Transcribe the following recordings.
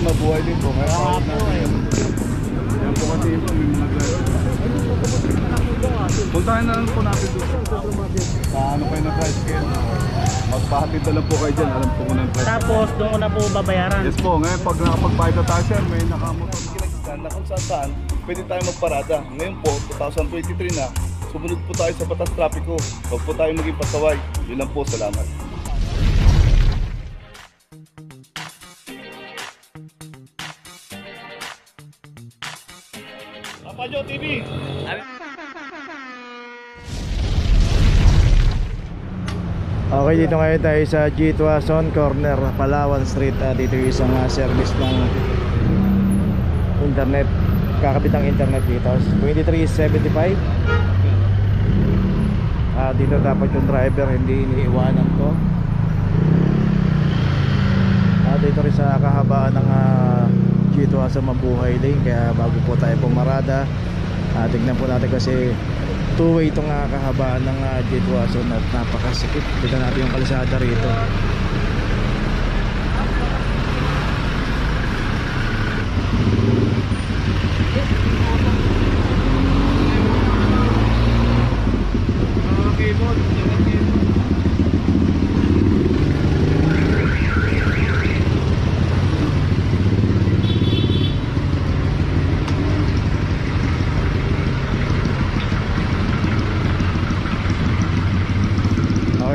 mabuhay din po. Kaya Oo po eh. Yan po kasi yung mga driver. Puntahan na lang po natin doon. Paano kayo na tricycle? Magpahatid na lang po kayo dyan. Alam po ko ng tricycle. Tapos doon ko na po babayaran. Yes po, ngayon pag nakapag-bayad na tayo sir, may nakamotor kinagsan na kung saan pwede tayo magparada. Ngayon po, 2023 na, sumunod po tayo sa batas trapiko. Huwag po tayo maging pasaway. Yun lang po, salamat. Papajo TV! Okay, dito ngayon tayo sa G. Tuason, corner Palawan Street. Dito yung isang service ng internet, kakabit ang internet dito. 2375. Dito dapat yung driver hindi iniiwanan to. Dito rin sa kahabaan ng G. Tuason Mabuhay Lane. Kaya bago po tayo pumarada, tignan po natin kasi two-way itong kahabaan ng G. Tuason at napakasikip. Tignan natin yung kalsada rito.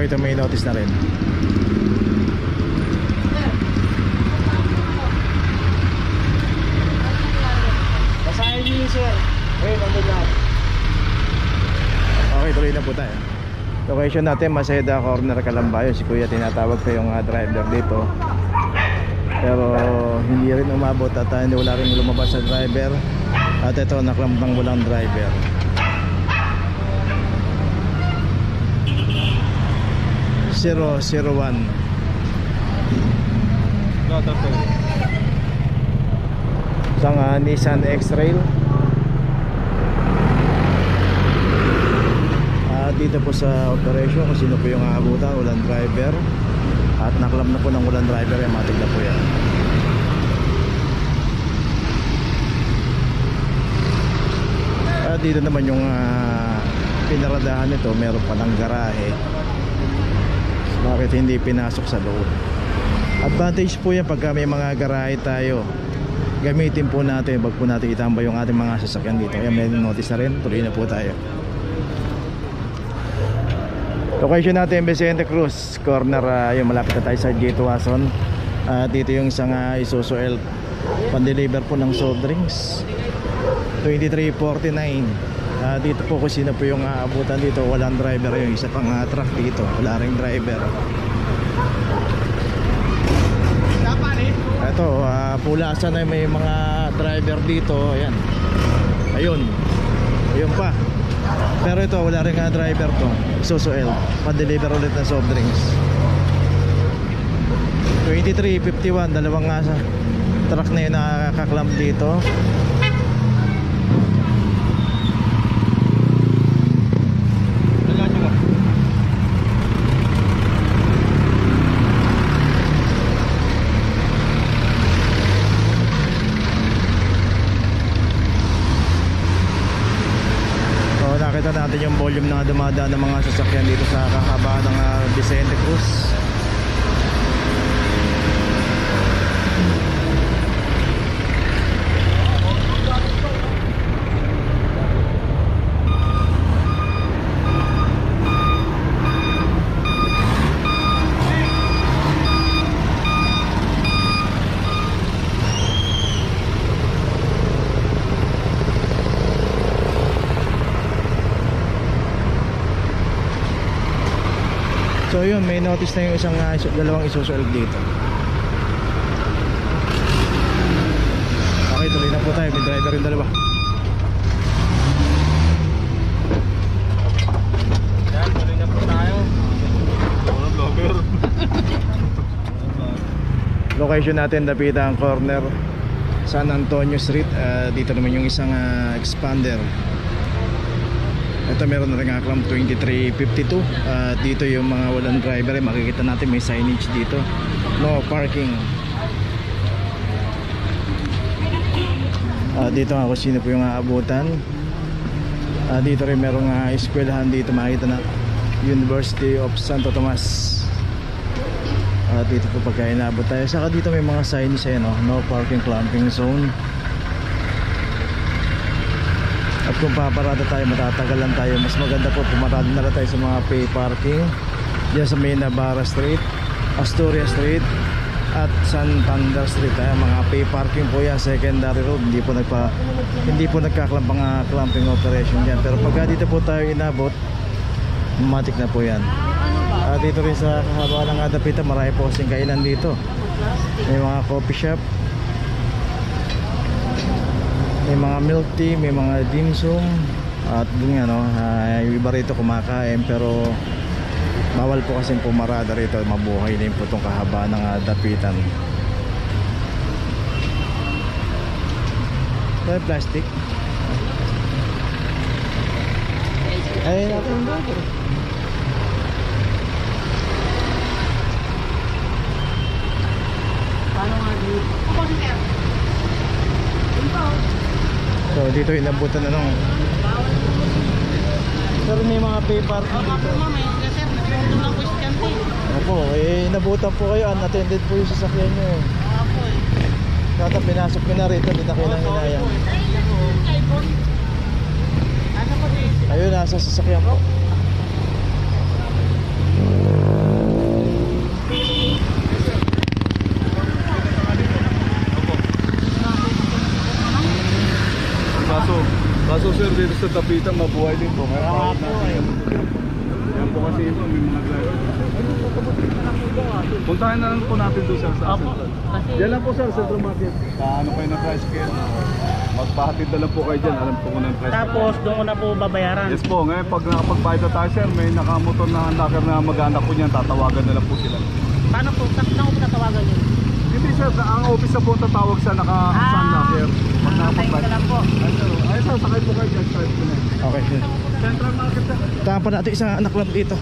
Ito may notice na rin. Basahin niyo sir. Nandun lang. Okay, tuloy na po tayo. Location natin, Maseda, corner Kalambayo. Si Kuya tinatawag ko yung driver dito. Pero hindi rin umabot at hindi wala rin lumabas sa driver. At ito naklampang walang driver. 001 isang Nissan X-Trail. Dito po sa operation kung sino po yung aabutan, walang driver. At naklam na po ng walang driver, matig na po yan. Dito naman yung pinaradahan nito, meron pa ng garahe. Bakit hindi pinasok sa loob? Advantage po yan pagka may mga garahe tayo. Gamitin po natin, wag po natin itambay yung ating mga sasakyan dito. Ayan, may notice na rin, tuloy na po tayo. Location natin Vicente Cruz, corner, yung malapit na tayo sa G. Tuason. Dito yung isang Isuzu Elf, pan-deliver po ng soft drinks. 2349. Dito po kung sino po yung aabutan dito, walang driver. Yung isa pang truck dito, wala ring driver. Ito, pulasan na may mga driver dito. Ayan, ayun pa. Pero ito wala ring driver to. Isuzu Elf, pan-deliver ulit ng soft drinks. 2351, dalawang truck na yun nakakaklamp dito. Nakita natin yung volume na dumadaan ng mga sasakyan dito sa kahabaan ng Vicente Cruz. So yun, may notice na yung dalawang Isuzu Elf dito. Okay, tuloy na po tayo. May driver yung dalawa. Yan, tuloy na po tayo. Vlogger. Location natin, Dapitan corner, San Antonio Street. Dito naman yung isang expander. Ito meron na rin aklam 2352. Dito yung mga walang driver, makikita natin may signage dito, no parking. Dito nga kung sino po yung aabutan. Dito rin merong eskwelahan dito, makita na University of Santo Tomas. Dito po pagka inaabot tayo. Saka dito may mga signs no parking clamping zone. At kung paparada tayo, matatagalan tayo. Mas maganda po pumarada na lang tayo sa mga pay parking diyan sa may Navarra Street, Astoria Street at Santander Street. Mga pay parking po yan, secondary road. Hindi po nagkaklampang clamping operation dyan. Pero pagka dito po tayo inabot, matik na po yan. Dito rin sa kahabaan ng Dapitan, marami po kasing kainan dito. May mga coffee shop, may mga milk tea, may mga dim sum. At dun nga iba rito kumakain, pero bawal po kasing pumarada rito. Mabuhay din po itong kahabaan ng Dapitan. Ito plastic. Ay, natin dito. So dito inabutan na lang. Pero may mga pay parking dito. Opo, inabutan po kayo. Unattended po yung sasakyan nyo. Kata pinasok ko na rito, hindi na kayo nang hinayang. Ayun, nasa sasakyan po. Kaso sir, dito sa Dapitan mabuhay din po. Kaya yan po kasi ito, may mga driver. Puntahan na lang po natin doon sir sa Central. Diyan lang po sir, Central Market. Ano kayo ng price scale? Magpahatid na lang po kayo dyan, alam po kung ng price. Tapos doon ko na po babayaran. Yes po, ngayon pag nakapagbayad na tayo sir, may nakamotor na locker na mag-anak po niyan, tatawagan na lang po sila. Paano po? Saan ko tatawagan yun? Hindi sir, ang office na po tatawag sa naka-sun locker. Pag nakapagbayad. lang po. Ay sir, sakay po kayo dyan, straight po na. Okay, sir. Central Market sir. Tahan pa natin isang anak lang dito.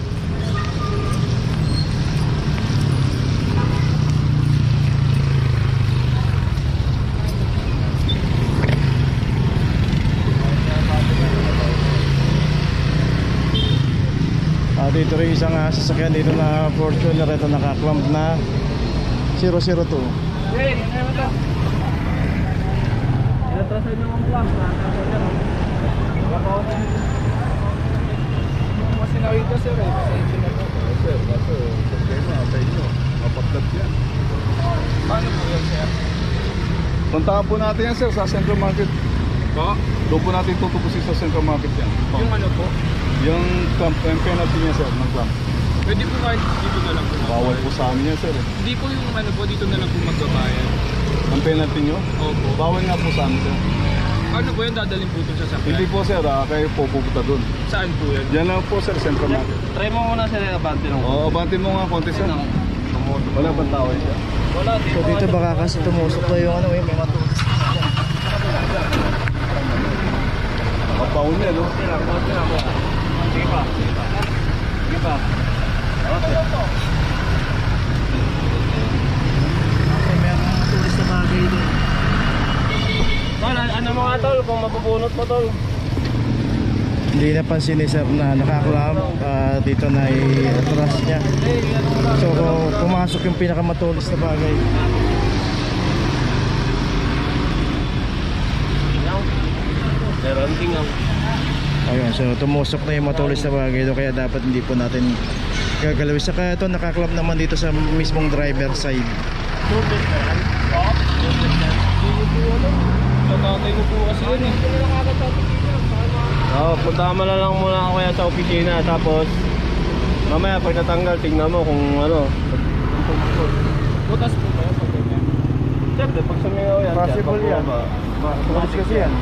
Dito rin isang sasakyan dito na Fortuner. Ito naka-clamp na 002. Hey, ano ito? Inatrasan nyo ang clamp. Kasi nakita sir eh. Sir, kaso problema sa inyo. Mapaglat yan. Paano po yan sir? Puntahan po natin yan sir sa Central Market. Po? Doon po natin tutubusin sa Central Market yan. Yung ano po? Yung clamp, yung penalty niya sir, ng clamp. Pwede po kahit dito na lang po. Bawal po sa amin yan sir eh. Hindi po yung ano po, dito na lang po magbabayad. Ang penalty nyo? Opo. Bawal nga po sa amin sir. Ano po yan, dadalhin po ito sa sakyan? Hindi po sir, kayo po pupunta doon. Saan po yan? Yan lang po sir, Central Market. Try mo muna sir, abante nung. Oo, abantin mo nga konti sir. Wala bang tao siya? Wala, So dito baka kasi tumusok na yung may mga tulis. Nakapaon niya no? Sige pa. Sige pa. May mga tulis na bagay doon. Tol, ano mo nga tol, kung mapupunot mo tol. Hindi napansin ni sir na nakaklamp. Dito na i-atras niya. So pumasok yung pinakamatulis na bagay. Meron tingnan. Ayun, so tumusok na yung matulis na bagay doon, kaya dapat hindi po natin gagalawin. Saka ito nakaklamp naman dito sa mismong driver side. Tatay ko po kasi yun eh. Oo, punta mo na lang muna ako kaya sa opisina. Tapos mamaya pag natanggal, tingnan mo kung ano. Butas po ba yan? Siyempre, pag sumigaw yan. Possible yan. Tulis kasi yan.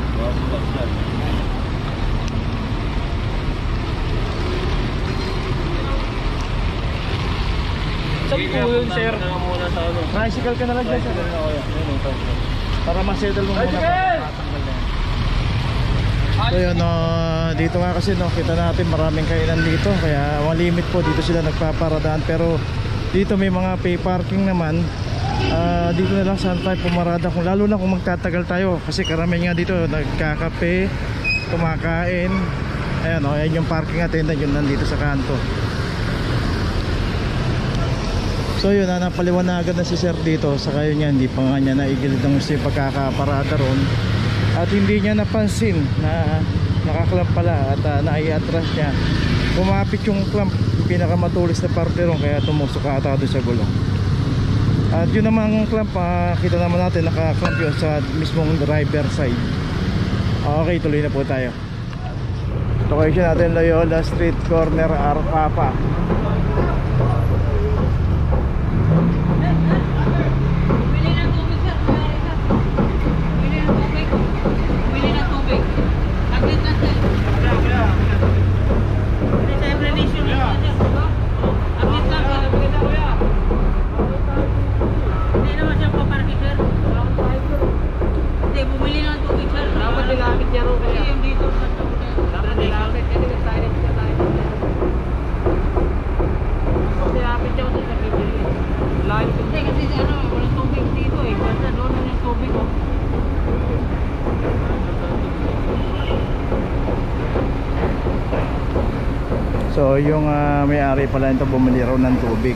Saan po yun, sir? Tricycle ka na lang dyan, sir. Para ma-settle mo muna. So yun, dito nga kasi kita natin maraming kainan dito. Kaya malimit po dito sila nagpaparadaan. Pero dito may mga pay parking naman. Dito na lang saan tayo pumarada, kung lalo na kung magtatagal tayo, kasi karamihan nga dito nagkakape, kumakain. Ayan o, ayan yung parking attendant, yun nandito sa kanto. So yun, napaliwanagan na si sir dito. Saka yun yan, hindi pa nga niya naigilid ang gusto yung pagkakaparada ron. At hindi niya napansin na nakaklamp pala at nai-atras niya. Kumapit yung clamp, yung pinakamatulis na parte ron, kaya tumusok ata doon sa gulong. At yun namang clamp, kita naman natin naka-clamp yun sa mismong driver side. Okay, tuloy na po tayo. Location natin, Loyola Street, corner Arpapa. So yung may-ari pala nito bumili raw ng tubig.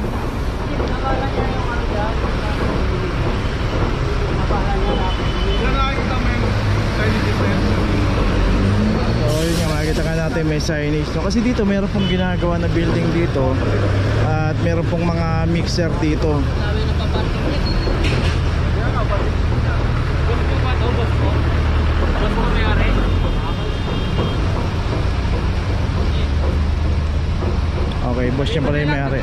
So yun nga, makikita ka natin may signage no? Kasi dito meron pong ginagawa na building dito. At meron pong mga mixer dito. Okay, boss niya pala yung may-ari.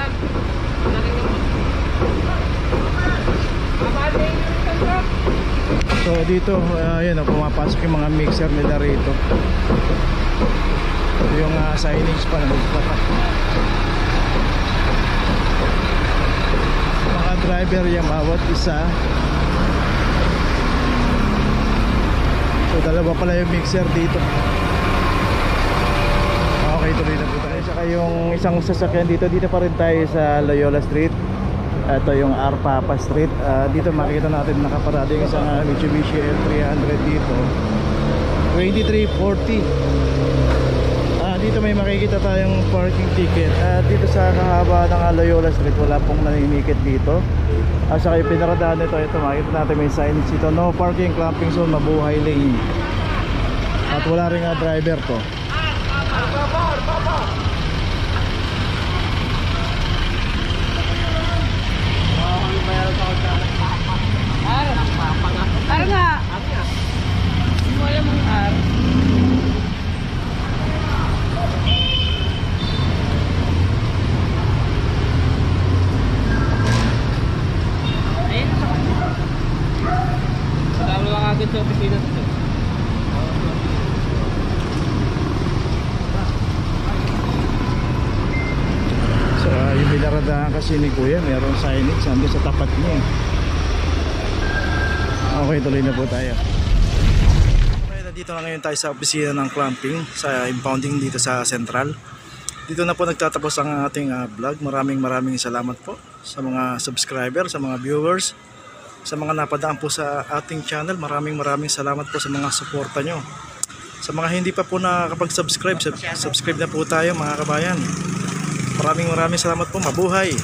So dito, yun, pumapasok yung mga mixer nila rito. Yung signage pa na mga driver yung bawat isa. So dalawa pala yung mixer dito. Okay, tuloy na po tayo. Saka yung isang sasakyan dito pa rin tayo sa Loyola Street. Ito yung Arpapa Street. Dito makikita natin nakaparada yung isang Mitsubishi L300 dito, 2340. Dito may makikita tayong parking ticket. Dito sa kahaba ng Loyola Street wala pong naninikit dito. Saka yung pinaradaan nito, ito makikita natin may signage dito, no parking, clamping zone, mabuhay lane. At wala rin driver to. Ar nga. Hindi mo alam ang ar. Ayun. Pagkakalo lang agad sa opisina dito. So yung binaradahan kasi ni Kuya, mayroong signage nandun sa tapat niya. Okay, tuloy na po tayo. Okay, dito na ngayon tayo sa opisina ng clamping, sa impounding dito sa Central. Dito na po nagtatapos ang ating vlog. Maraming salamat po sa mga subscriber, sa mga viewers, sa mga napadaan po sa ating channel. Maraming salamat po sa mga suporta nyo. Sa mga hindi pa po nakakapag-subscribe, subscribe na po tayo mga kabayan. Maraming salamat po. Mabuhay!